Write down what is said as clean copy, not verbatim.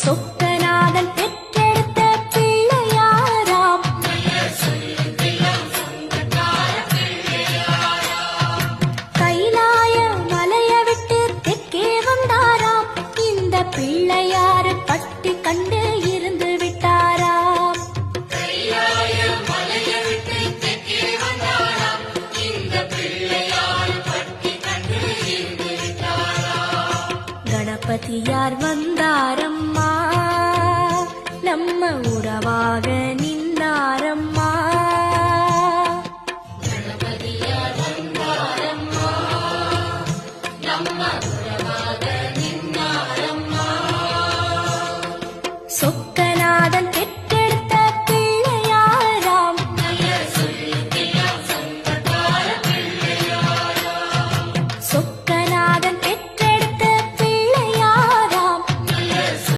சொக்கநாதன் பெற்றெடுத்த பிள்ளையாராம். கைலாய மலைய விட்டு தெற்கே வந்தாராம். இந்த பிள்ளையாரு பட்டி கண்டு இருந்து விட்டாராம். கணபதியார் வந்தாரம்மா, நம்ம உறவாக நின்னாரம்மா. சொக்க